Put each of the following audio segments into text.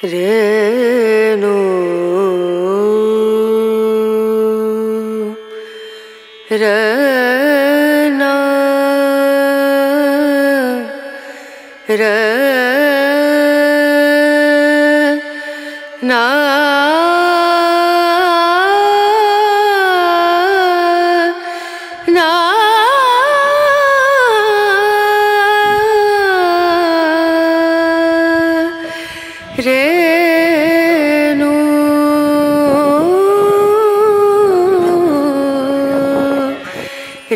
Rain ರನ ರನ rain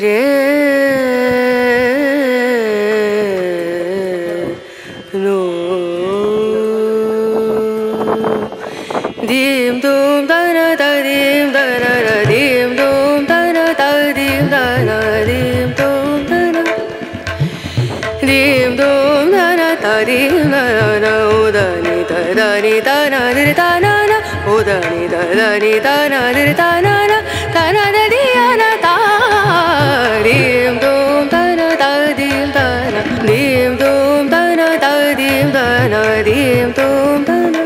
rain ದೀಂ ದೂಂ ದನ ದೀಂ ದನ ದೀಂ ದೂಂ ದನ ದೀಂ ದನ ದೀಂ ದೂಂ ದನ ದೀಂ ದೂಂ ದನ ದೀಂ ದನ ಉದನಿ ದನಿ ದನ ದಿರ್ತಾನನ ಉದನಿ ದನಿ ದನ ದಿರ್ತಾನನ ತನ ದದಿಯನ ತಾ ದೀಂ ದೂಂ ದನ ದೀಂ ದನ ದೀಂ ದೂಂ ದನ ದೀಂ ದನ ದೀಂ ದೂಂ ದನ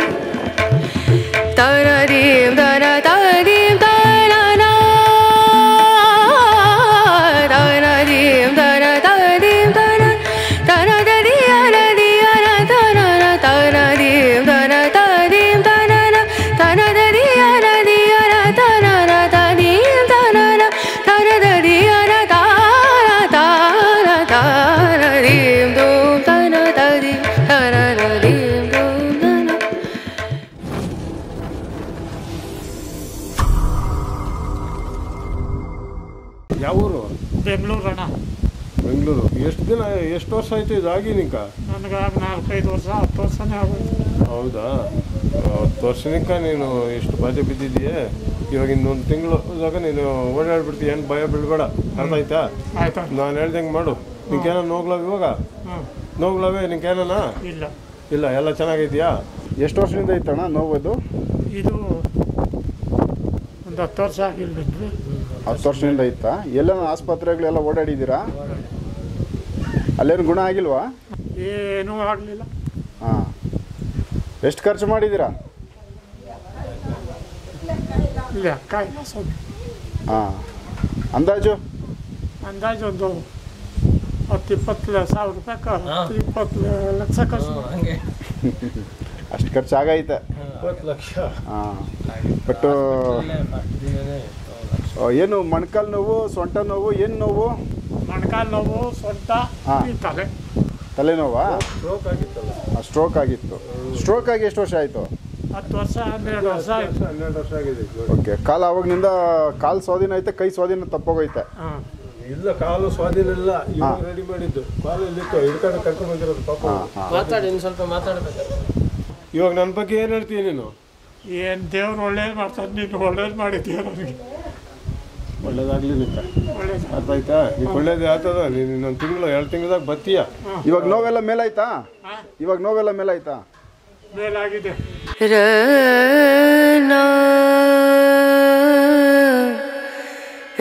ತನ ದೀಂ ದನ ದೀಂ ದನ ತನ ದೀಂ ದನ ದೀಂ ದನ ತನ ದದಿಯನ ದಿಯನ ತನ ತನ ದೀಂ ದನ ದೀಂ ದನ ತನ ದದಿಯನ ದಿಯನ ತನ ದೀಂ ದನ ತನ ದದಿಯನ ತಾನ ತಾನ ತಾನ ದೀಂ ದೂಂ ತನ ದೀಂ ತನ ದೀಂ ದೂಂ ದನ. ಯಾವ ಊರು? ಬೆಂಗಳೂರು ಅಣ್ಣ. ಬೆಂಗಳೂರು. ಎಷ್ಟು ದಿನ, ಎಷ್ಟು ವರ್ಷ ಆಯ್ತು ಇದಾಗಿ ನಿಂಕ? ನನಗೆ 4-5 ವರ್ಷ 10 ವರ್ಷನೇ ಆಗೋಯ್ತು. ಹೌದಾ? 10 ವರ್ಷನಿಕ ನೀನು ಇಷ್ಟು ಬಾಧೆ ಬಿದ್ದಿದೆಯೇ. ಇವಾಗ ಇನ್ನೊಂದು ತಿಂಗಳಾಗ ನೀನು ಓಡಾಡ್ಬಿಡ್ತೀಯ. ಏನು ಭಯ ಬೀಳ್ಬೇಡ, ಅರ್ಥ ಆಯ್ತಾ? ಆಯ್ತಾ? ನಾನು ಹೇಳ್ದಂಗೆ ಮಾಡು. ನಿಂಗೇನ ನೋಗ್ಲಾವ ಇವಾಗ? ನೋಗ್ಲಾವೆ ನಿಂಗೇನ? ಇಲ್ಲ ಇಲ್ಲ, ಎಲ್ಲ ಚೆನ್ನಾಗಿದೆಯಾ? ಎಷ್ಟು ವರ್ಷದಿಂದ ಇತ್ತಣ್ಣ ನೋವುದು? ಇದು ಒಂದು 10 ವರ್ಷ ಆಗಿಲ್ವೇನ್ರಿ? 10 ವರ್ಷದಿಂದ ಇತ್ತಾ? ಎಲ್ಲ ಆಸ್ಪತ್ರೆಗಳೆಲ್ಲ ಓಡಾಡಿದ್ದೀರಾ? ಅಲ್ಲೇನು ಗುಣ ಆಗಿಲ್ವಾ? ಏನೂ ಆಗಲಿಲ್ಲ. ಹಾಂ. ಎಷ್ಟು ಖರ್ಚು ಮಾಡಿದ್ದೀರಾ? ಲೆಕ್ಕ ಇಲ್ಲ ಸ್ವಾಮಿ. ಹಾಂ. ಅಂದಾಜು ಒಂದು 10-20 ಸಾವಿರ ರೂಪಾಯಿ 20 ಲಕ್ಷ ಖರ್ಚು ಮಾಡಿ. ಅಷ್ಟು ಖರ್ಚು ಆಗೈತೆ. 20 ಲಕ್ಷ. ಹಾಂ. ಬಟ್ ಏನು ಮೊಣಕಾಲು ನೋವು, ಸೊಂಟ ನೋವು, ಏನು ನೋವು? ಮೊಣಕಾಲು ನೋವು, ಸೊಂಟ, ತಲೆ. ತಲೆನೋವಾ? ಸ್ಟ್ರೋಕ್ ಆಗಿತ್ತಲ್ಲ? ಸ್ಟ್ರೋಕ್ ಆಗಿತ್ತು. ಸ್ಟ್ರೋಕ್ ಆಗಿ ಎಷ್ಟು ವರ್ಷ ಆಯಿತು? 10 ವರ್ಷ 12 ವರ್ಷ ಆಯಿತು. 12 ವರ್ಷ ಆಗಿದೆ. ಓಕೆ. ಕಾಲು ಆವಾಗನಿಂದ ಕಾಲು ಸ್ವಾಧೀನ ಐತೆ, ಕೈ ಸ್ವಾಧೀನ ತಪ್ಪೋಗೈತೆ? ಇಲ್ಲ, ಕಾಲು ಸ್ವಾಧೀನ ಇಲ್ಲ. ಇವಾಗ ರೆಡಿ ಮಾಡಿದ್ದು ಕಾಲು ಇಲ್ಲಿತ್ತು, ಹಿಡ್ಕೊಂಡು ಕರ್ಕೊಂಡು ಬಂದಿರೋದು ಪಾಪ. ಮಾತಾಡಿ, ಸ್ವಲ್ಪ ಮಾತಾಡ್ಬೇಕು. ಇವಾಗ ನನ್ನ ಬಗ್ಗೆ ಏನು ಹೇಳ್ತೀಯ ನೀನು? ಏನು ದೇವ್ರು ಒಳ್ಳೇದು ಮಾಡ್ತಾರೆ, ನೀನು ಒಳ್ಳೇದು ಮಾಡಿದ್ದೀಯ ನನಗೆ. ಒಳ್ಳೇದಾಗ್ಲಿ ನಿಂತ, ಒಳ್ಳೇದು ಅರ್ಥ ಆಯ್ತಾ? ಈಗ ಒಳ್ಳೇದೇ ಆಗ್ತದ. ನೀನು ಇನ್ನೊಂದು ತಿಂಗಳು 2 ತಿಂಗಳದಾಗ ಬರ್ತೀಯ. ಇವಾಗ ನೋವೆಲ್ಲ ಮೇಲಾಯ್ತಾ? ಇವಾಗ ನೋವೆಲ್ಲ ಮೇಲಾಯ್ತಾ? ಮೇಲಾಗಿದೆ. ರನ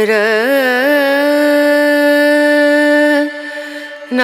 ರನ